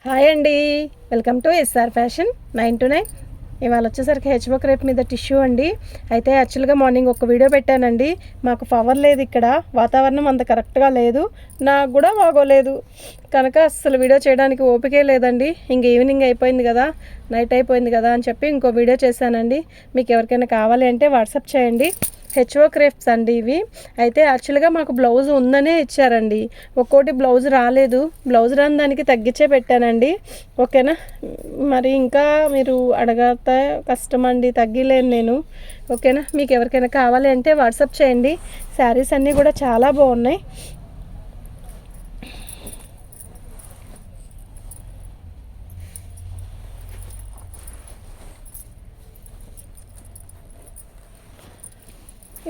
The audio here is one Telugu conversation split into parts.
హాయ్ అండి, welcome to SR fashion 9 to 9. ఇవాళ వచ్చేసరికి హెచ్ఓ క్రేప్ మీద టిష్యూ అండి. అయితే యాక్చువల్గా మార్నింగ్ ఒక వీడియో పెట్టానండి. మాకు పవర్ లేదు, ఇక్కడ వాతావరణం అంత కరెక్ట్గా లేదు, నాకు కూడా బాగోలేదు కనుక అసలు వీడియో చేయడానికి ఓపికే లేదండి. ఇంక ఈవినింగ్ అయిపోయింది కదా, నైట్ అయిపోయింది కదా అని చెప్పి ఇంకో వీడియో చేశానండి. మీకు ఎవరికైనా కావాలి అంటే వాట్సాప్ చేయండి. హెచ్ఓ క్రేప్స్ అండి ఇవి. అయితే యాక్చువల్గా మాకు బ్లౌజ్ ఉందనే ఇచ్చారండి, ఒక్కోటి బ్లౌజ్ రాలేదు. బ్లౌజ్ రాని దానికి తగ్గించే పెట్టానండి. ఓకేనా, మరి ఇంకా మీరు అడగతా కష్టం అండి, తగ్గిలేను నేను. ఓకేనా, మీకు ఎవరికైనా కావాలి అంటే వాట్సాప్ చేయండి. శారీస్ అన్నీ కూడా చాలా బాగున్నాయి.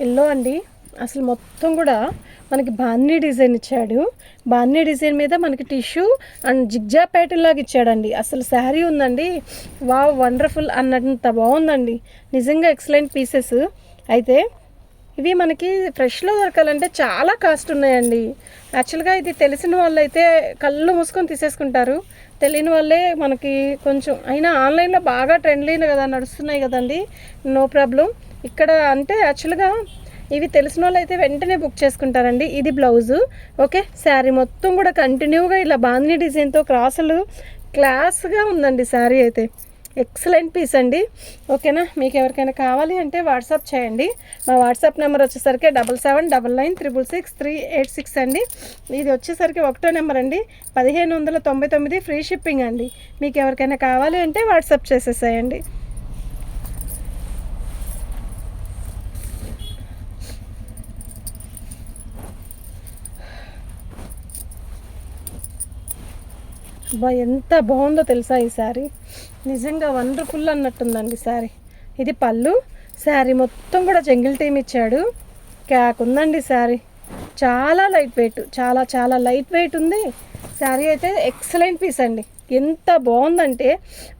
ఎల్లో అండి, అసలు మొత్తం కూడా మనకి బాన్నీ డిజైన్ ఇచ్చాడు. బాన్నీ డిజైన్ మీద మనకి టిష్యూ అండ్ జిగ్జా ప్యాటర్న్ లాగా ఇచ్చాడండి. అసలు శారీ ఉందండి, వావ్ వండర్ఫుల్ అన్నంత బాగుందండి. నిజంగా ఎక్సలెంట్ పీసెస్. అయితే ఇవి మనకి ఫ్రెష్లో దొరకాలంటే చాలా కాస్ట్ ఉన్నాయండి. యాక్చువల్గా ఇది తెలిసిన వాళ్ళు అయితే కళ్ళు మూసుకొని తీసేసుకుంటారు, తెలియని వాళ్ళే మనకి కొంచెం అయినా ఆన్లైన్లో బాగా ట్రెండ్లీలు కదా నడుస్తున్నాయి కదండి, నో ప్రాబ్లం. ఇక్కడ అంటే యాక్చువల్గా ఇవి తెలిసిన వాళ్ళు అయితే వెంటనే బుక్ చేసుకుంటారండి. ఇది బ్లౌజు. ఓకే, శారీ మొత్తం కూడా కంటిన్యూగా ఇలా బాందిని డిజైన్తో క్రాసులు క్లాస్గా ఉందండి. శారీ అయితే ఎక్సలెంట్ పీస్ అండి. ఓకేనా, మీకు ఎవరికైనా కావాలి అంటే వాట్సాప్ చేయండి. మా వాట్సాప్ నెంబర్ వచ్చేసరికి 7799966386 అండి. ఇది వచ్చేసరికి 1వ నెంబర్ అండి, 1599 ఫ్రీ షిప్పింగ్ అండి. మీకు ఎవరికైనా కావాలి అంటే వాట్సాప్ చేసేసేయండి. బా ఎంత బాగుందో తెలుసా ఈ శారీ, నిజంగా వండర్ఫుల్ అన్నట్టుందండి శారీ. ఇది పళ్ళు. శారీ మొత్తం కూడా జంగిల్ టీమ్ ఇచ్చాడు, క్యాక్ ఉందండి శారీ. చాలా లైట్ వెయిట్, చాలా చాలా లైట్ వెయిట్ ఉంది శారీ. అయితే ఎక్సలెంట్ పీస్ అండి, ఎంత బాగుందంటే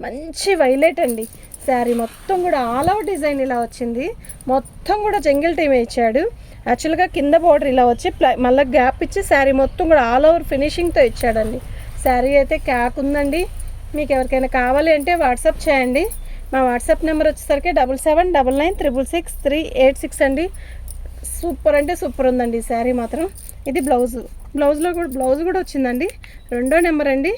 మంచి వైలెట్ అండి. శారీ మొత్తం కూడా ఆల్ అవుట్ డిజైన్ ఇలా వచ్చింది, మొత్తం కూడా జంగిల్ టీమే ఇచ్చాడు. యాక్చువల్గా కింద బార్డర్ ఇలా వచ్చి మళ్ళీ గ్యాప్ ఇచ్చి శారీ మొత్తం కూడా ఆల్ ఓవర్ ఫినిషింగ్తో ఇచ్చాడండి. శారీ అయితే క్యాక్ ఉందండి. మీకు ఎవరికైనా కావాలి అంటే వాట్సాప్ చేయండి. మా వాట్సాప్ నెంబర్ వచ్చేసరికి 7799966386 అండి. సూపర్ అంటే సూపర్ ఉందండి ఈ శారీ మాత్రం. ఇది బ్లౌజు. బ్లౌజ్ కూడా వచ్చిందండి. 2వ నెంబర్ అండి.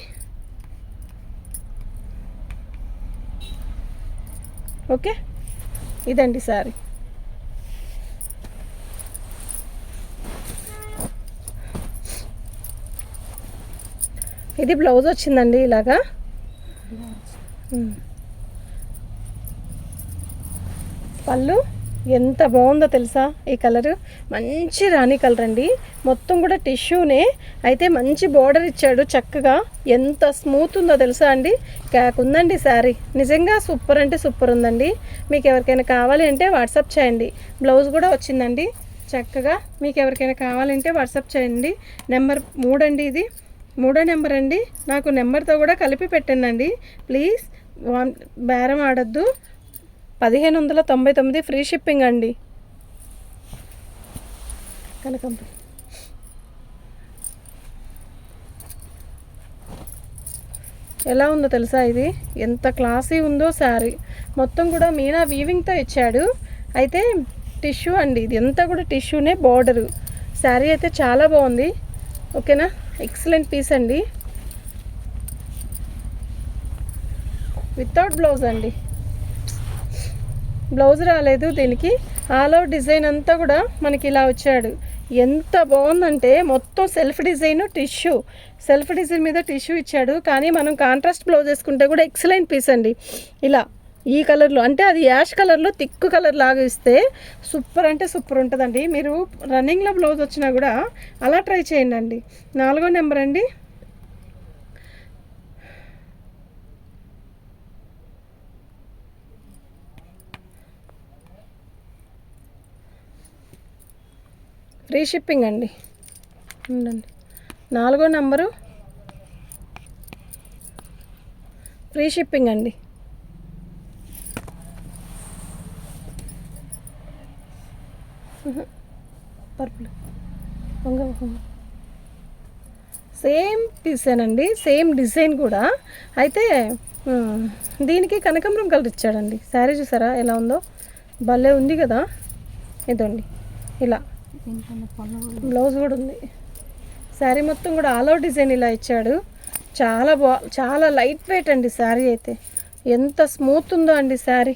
ఓకే, ఇదండి శారీ. ఇది బ్లౌజ్ వచ్చిందండి ఇలాగా. పళ్ళు ఎంత బాగుందో తెలుసా, ఈ కలరు మంచి రాణి కలర్ అండి. మొత్తం కూడా టిష్యూనే, అయితే మంచి బార్డర్ ఇచ్చాడు చక్కగా. ఎంత స్మూత్ ఉందో తెలుసా అండి, క్యాక్ ఉందండి శారీ. నిజంగా సూపర్ అంటే సూపర్ ఉందండి. మీకు ఎవరికైనా కావాలి అంటే వాట్సాప్ చేయండి. బ్లౌజ్ కూడా వచ్చిందండి చక్కగా. మీకు ఎవరికైనా కావాలంటే వాట్సాప్ చేయండి. నెంబర్ 3 అండి, ఇది 3వ నెంబర్ అండి. నాకు నెంబర్తో కూడా కలిపి పెట్టండి ప్లీజ్, బేరం ఆడద్దు. 1599 ఫ్రీ షిప్పింగ్ అండి. కనకంబరి ఎలా ఉందో తెలుసా, ఇది ఎంత క్లాసీ ఉందో శారీ. మొత్తం కూడా మీనా వీవింగ్తో ఇచ్చాడు. అయితే టిష్యూ అండి, ఇది అంతా కూడా టిష్యూనే బార్డరు. శారీ అయితే చాలా బాగుంది. ఓకేనా, ఎక్సలెంట్ పీస్ అండి. వితౌట్ బ్లౌజ్ అండి, బ్లౌజ్ రాలేదు దీనికి. ఆల్ ఓవర్ డిజైన్ అంతా కూడా మనకి ఇలా వచ్చాడు. ఎంత బాగుందంటే మొత్తం self design tissue, self design మీద టిష్యూ ఇచ్చాడు. కానీ మనం కాంట్రాస్ట్ బ్లౌజ్ వేసుకుంటే కూడా ఎక్సలెంట్ పీస్ అండి. ఇలా ఈ కలర్లో, అంటే అది యాష్ కలర్లో థిక్ కలర్ లాగా ఇస్తే సూపర్ అంటే సూపర్ ఉంటుందండి. మీరు రన్నింగ్లో బ్లౌజ్ వచ్చినా కూడా అలా ట్రై చేయండి. 4వ నెంబర్ అండి. ఫ్రీ షిప్పింగ్ అండి. ఉండండి, 4వ నెంబరు ఫ్రీ షిప్పింగ్ అండి. పర్పుల్ సేమ్ పీసేనండి, సేమ్ డిజైన్ కూడా. అయితే దీనికి కనకాంబరం కలర్ ఇచ్చాడండి. శారీ చూసారా ఎలా ఉందో, భలే ఉంది కదా. ఇదండి ఇలా బ్లౌజ్ కూడా ఉంది. శారీ మొత్తం కూడా ఆల్ అవుట్ డిజైన్ ఇలా ఇచ్చాడు. చాలా లైట్ వెయిట్ అండి శారీ అయితే. ఎంత స్మూత్ ఉందో అండి శారీ.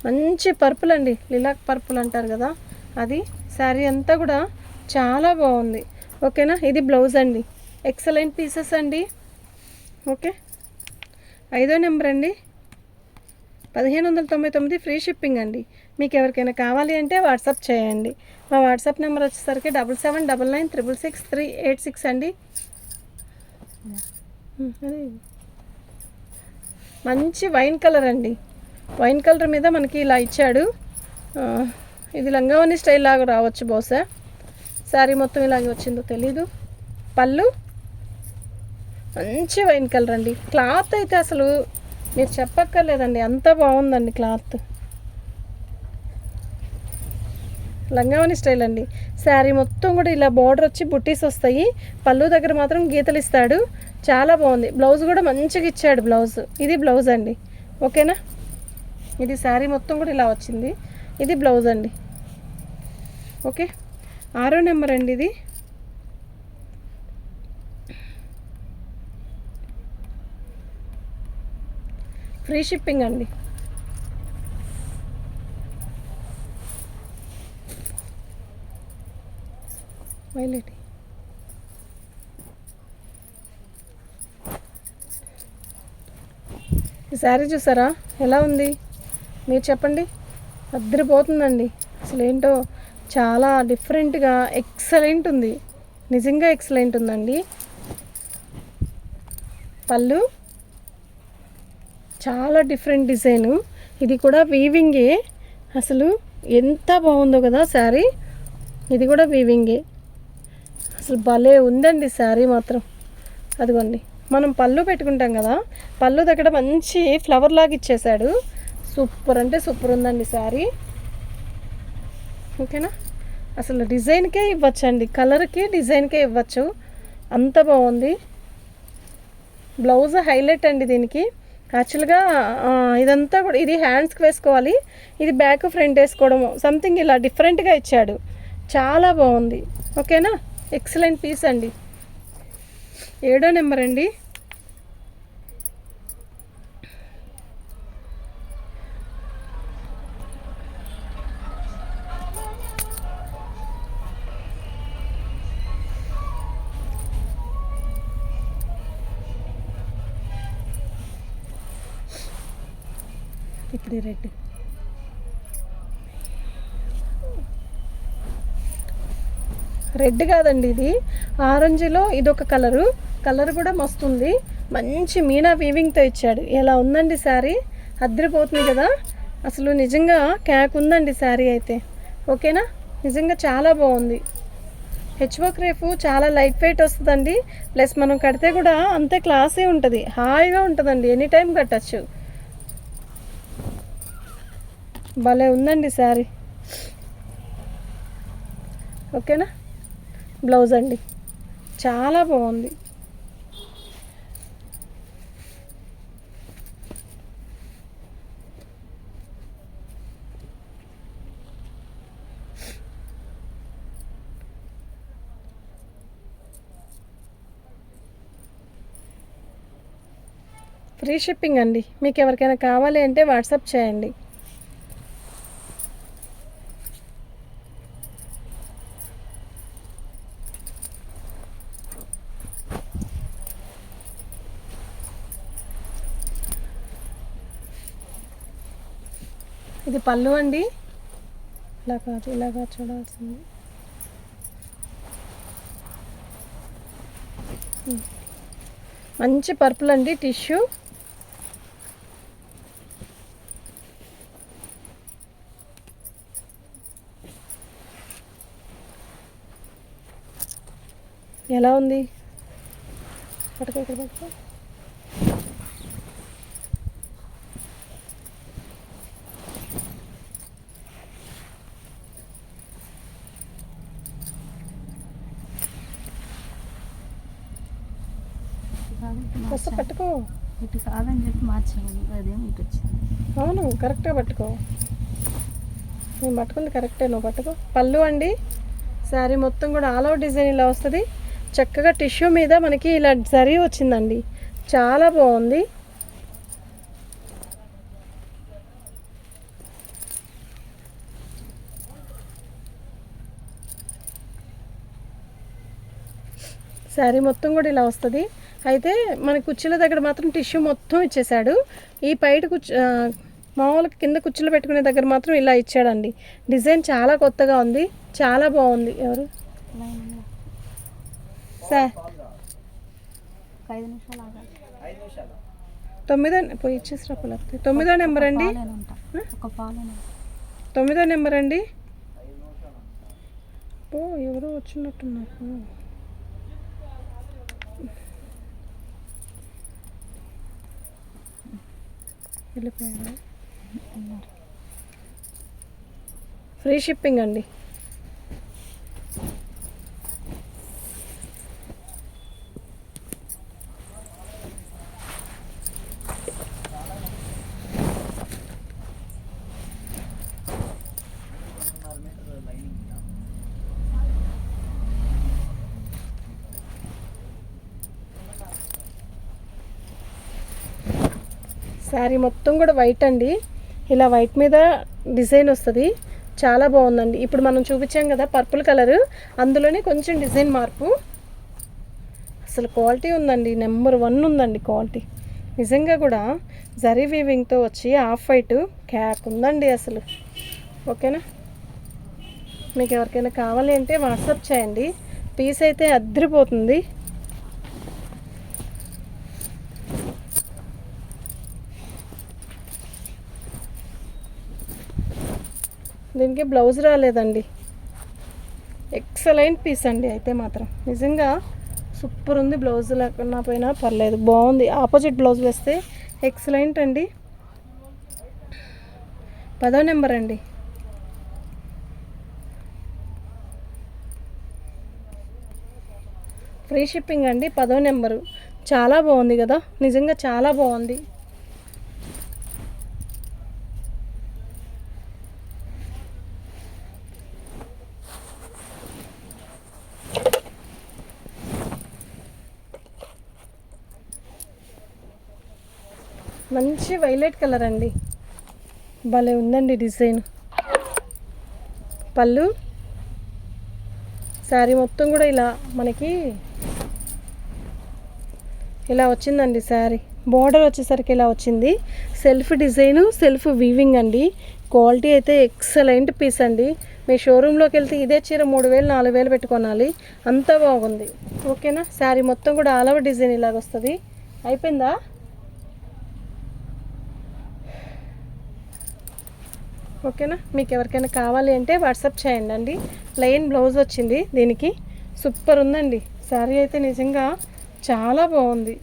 మంచి పర్పుల్ అండి, లిలాక్ పర్పుల్ అంటారు కదా అది. శారీ అంతా కూడా చాలా బాగుంది. ఓకేనా, ఇది బ్లౌజ్ అండి. ఎక్సలెంట్ పీసెస్ అండి. ఓకే, 5వ నెంబర్ అండి, 1599 ఫ్రీ షిప్పింగ్ అండి. మీకు ఎవరికైనా కావాలి అంటే వాట్సాప్ చేయండి. మా వాట్సాప్ నెంబర్ వచ్చేసరికి 7799966386 అండి. మంచి వైన్ కలర్ అండి. వైన్ కలర్ మీద మనకి ఇలా ఇచ్చాడు. ఇది లంగావని స్టైల్ లాగా రావచ్చు బహుశా. శారీ మొత్తం ఇలాగే వచ్చిందో తెలీదు. పళ్ళు మంచి వైన్ కలర్ అండి. క్లాత్ అయితే అసలు మీరు చెప్పక్కర్లేదండి, అంత బాగుందండి క్లాత్. లంగావని స్టైల్ అండి. శారీ మొత్తం కూడా ఇలా బార్డర్ వచ్చి బుట్టీస్ వస్తాయి. పళ్ళు దగ్గర మాత్రం గీతలు ఇస్తాడు. చాలా బాగుంది. బ్లౌజ్ కూడా మంచిగా ఇచ్చాడు బ్లౌజ్. ఇది బ్లౌజ్ అండి. ఓకేనా, ఇది శారీ మొత్తం కూడా ఇలా వచ్చింది. ఇది బ్లౌజ్ అండి. ఓకే, 6వ నెంబర్ అండి. ఇది ఫ్రీ షిప్పింగ్ అండి. వైలెట్ ఈ శారీ చూసారా ఎలా ఉంది, మీరు చెప్పండి. అద్దరిపోతుందండి అసలు. ఏంటో చాలా డిఫరెంట్గా ఎక్సలెంట్ ఉంది, నిజంగా ఎక్సలెంట్ ఉందండి. పళ్ళు చాలా డిఫరెంట్ డిజైను. ఇది కూడా వీవింగే. అసలు ఎంత బాగుందో కదా శారీ. ఇది కూడా వీవింగే. అసలు భలే ఉందండి శారీ మాత్రం. అదిగోండి, మనం పళ్ళు పెట్టుకుంటాం కదా, పళ్ళు దగ్గర మంచి ఫ్లవర్ లాగా ఇచ్చేసాడు. సూపర్ అంటే సూపర్ ఉందండి శారీ. ఓకేనా, అసలు డిజైన్కే ఇవ్వచ్చండి, కలర్కి డిజైన్కే ఇవ్వచ్చు, అంత బాగుంది. బ్లౌజ్ హైలైట్ అండి దీనికి. యాక్చువల్గా ఇదంతా కూడా ఇది హ్యాండ్స్కి వేసుకోవాలి, ఇది బ్యాక్ ఫ్రంట్ వేసుకోవడం సంథింగ్ ఇలా డిఫరెంట్గా ఇచ్చాడు. చాలా బాగుంది. ఓకేనా, ఎక్సలెంట్ పీస్ అండి. 7వ నెంబర్ అండి. ఇప్పుడు రెడ్, రెడ్ కాదండి, ఇది ఆరెంజ్లో ఇదొక కలరు. కలర్ కూడా మస్తుంది. మంచి మీనా వీవింగ్తో ఇచ్చాడు. ఎలా ఉందండి శారీ, అద్దరిపోతుంది కదా అసలు. నిజంగా క్యాక్ ఉందండి శారీ అయితే. ఓకేనా, నిజంగా చాలా బాగుంది. హెచ్వర్క్ రేపు చాలా లైట్ వెయిట్ వస్తుందండి. ప్లస్ మనం కడితే కూడా అంతే క్లాసే ఉంటుంది, హాయిగా ఉంటుందండి, ఎనీ టైం కట్టచ్చు. భలే ఉందండి శారీ. ఓకేనా, బ్లౌజ్ అండి చాలా బాగుంది. ఫ్రీ షిప్పింగ్ అండి. మీకు ఎవరికైనా కావాలి అంటే వాట్సాప్ చేయండి. ఇది పళ్ళు అండి. ఇలా కాదు, ఇలాగా చూడాల్సింది. మంచి పర్పుల్ అండి, టిష్యూ. ఎలా ఉంది, పట్టుకో ఇక్కడ పట్టుకో. వస్తా పట్టుకో. ఇటు కాదని చెప్పి మార్చాము, అదేమో ఇటు వచ్చింది. అవును కరెక్ట్గా పట్టుకో, నేను పట్టుకుంది కరెక్టే, నువ్వు పట్టుకో. పళ్ళు అండి, శారీ మొత్తం కూడా ఆల్ ఓవర్ డిజైన్ ఇలా వస్తుంది. చక్కగా టిష్యూ మీద మనకి ఇలా జరీ వచ్చిందండి, చాలా బాగుంది. శారీ మొత్తం కూడా ఇలా వస్తుంది. అయితే మన కుర్చీల దగ్గర మాత్రం టిష్యూ మొత్తం ఇచ్చేసాడు. ఈ పైట మామూలుగా కింద కుర్చీలు పెట్టుకునే దగ్గర మాత్రం ఇలా ఇచ్చాడండి. డిజైన్ చాలా కొత్తగా ఉంది, చాలా బాగుంది. ఎవరు సార్ 5 నిమిషాలు ఆగాలి. 9 పోయి ఇచ్చేసి రాకపోతే 9వ నెంబర్ అండి, 9వ నెంబర్ అండి. ఓ ఎవరో వచ్చినట్టున్నారు. వెళ్ళిపోయారు. ఫ్రీ షిప్పింగ్ అండి. శారీ మొత్తం కూడా వైట్ అండి, ఇలా వైట్ మీద డిజైన్ వస్తుంది, చాలా బాగుందండి. ఇప్పుడు మనం చూపించాం కదా పర్పుల్ కలర్, అందులోనే కొంచెం డిజైన్ మార్పు. అసలు క్వాలిటీ ఉందండి, నెంబర్ 1 ఉందండి క్వాలిటీ. నిజంగా కూడా జరీ వీవింగ్తో వచ్చి ఆఫ్ వైట్ క్యాక్ ఉందండి అసలు. ఓకేనా, మీకు ఎవరికైనా కావాలి అంటే వాట్సాప్ చేయండి, పీస్ అయితే అద్దరిపోతుంది. దీనికి బ్లౌజ్ రాలేదండి, ఎక్సలెంట్ పీస్ అండి. అయితే మాత్రం నిజంగా సూపర్ ఉంది. బ్లౌజ్ లేకున్నా పోయినా పర్లేదు, బాగుంది. ఆపోజిట్ బ్లౌజ్ వేస్తే ఎక్సలెంట్ అండి. 10వ నెంబర్ అండి. ఫ్రీ షిప్పింగ్ అండి, 10వ నెంబరు. చాలా బాగుంది కదా, నిజంగా చాలా బాగుంది. మంచి వైలెట్ కలర్ అండి, భలే ఉందండి డిజైన్. పళ్ళు, శారీ మొత్తం కూడా ఇలా మనకి ఇలా వచ్చిందండి. శారీ బోర్డర్ వచ్చేసరికి ఇలా వచ్చింది. సెల్ఫ్ డిజైను, సెల్ఫ్ వీవింగ్ అండి. క్వాలిటీ అయితే ఎక్సలెంట్ పీస్ అండి. మీ షోరూంలోకి వెళ్తే ఇదే చీర 3000 4000 పెట్టుకోనాలి, అంత బాగుంది. ఓకేనా, శారీ మొత్తం కూడా ఆల్ ఓవర్ డిజైన్ ఇలాగ వస్తుంది. అయిపోయిందా? ఓకేనా, మీకు ఎవరికైనా కావాలి అంటే వాట్సాప్ చేయండి అండి. ప్లెయిన్ బ్లౌజ్ వచ్చింది దీనికి, సూపర్ ఉందండి. శారీ అయితే నిజంగా చాలా బాగుంది.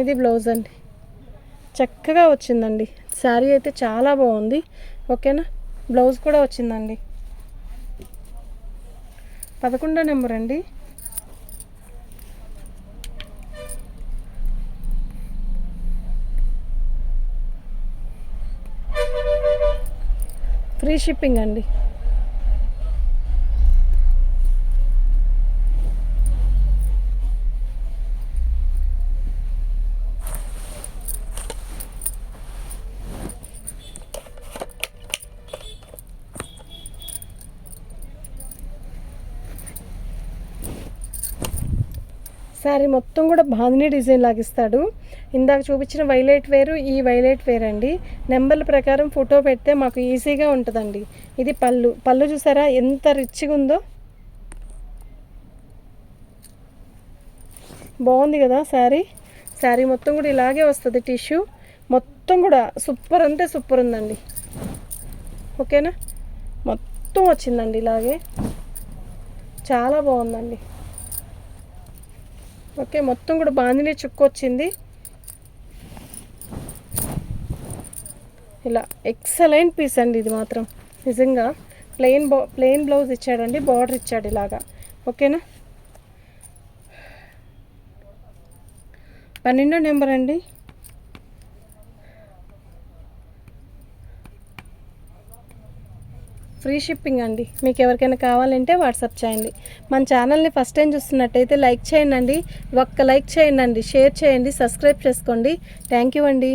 ఇది బ్లౌజ్ అండి, చక్కగా వచ్చిందండి. శారీ అయితే చాలా బాగుంది. ఓకేనా, బ్లౌజ్ కూడా వచ్చిందండి. 11వ నెంబర్ అండి. ఫ్రీ షిప్పింగ్ అండి. శారీ మొత్తం కూడా బాందినీ డిజైన్ లాగిస్తాడు. ఇందాక చూపించిన వైలెట్ వేరు, ఈ వైలెట్ వేర్ అండి. నెంబర్ల ప్రకారం ఫోటో పెడితే మాకు ఈజీగా ఉంటుందండి. ఇది పళ్ళు, పళ్ళు చూసారా ఎంత రిచ్గా ఉందో, బాగుంది కదా శారీ. శారీ మొత్తం కూడా ఇలాగే వస్తుంది, టిష్యూ మొత్తం కూడా సూపర్ అంటే సూపర్ ఉందండి. ఓకేనా, మొత్తం వచ్చిందండి ఇలాగే, చాలా బాగుందండి. ఓకే, మొత్తం కూడా బాందినీ చుక్కు వచ్చింది. ఇలా ఎక్సలెంట్ పీస్ అండి ఇది మాత్రం. నిజంగా ప్లెయిన్ బ్లౌజ్ ఇచ్చాడండి, బార్డర్ ఇచ్చాడు ఇలాగా. ఓకేనా. 12వ నెంబర్ అండి. ఫ్రీ షిప్పింగ్ అండి. మీకు ఎవరికైనా కావాలంటే వాట్సాప్ చేయండి. మన ఛానల్ని ఫస్ట్ టైం చూస్తున్నట్టయితే లైక్ చేయండి, ఒక్క లైక్ చేయండి, షేర్ చేయండి, సబ్స్క్రైబ్ చేసుకోండి. థ్యాంక్ యూ అండి.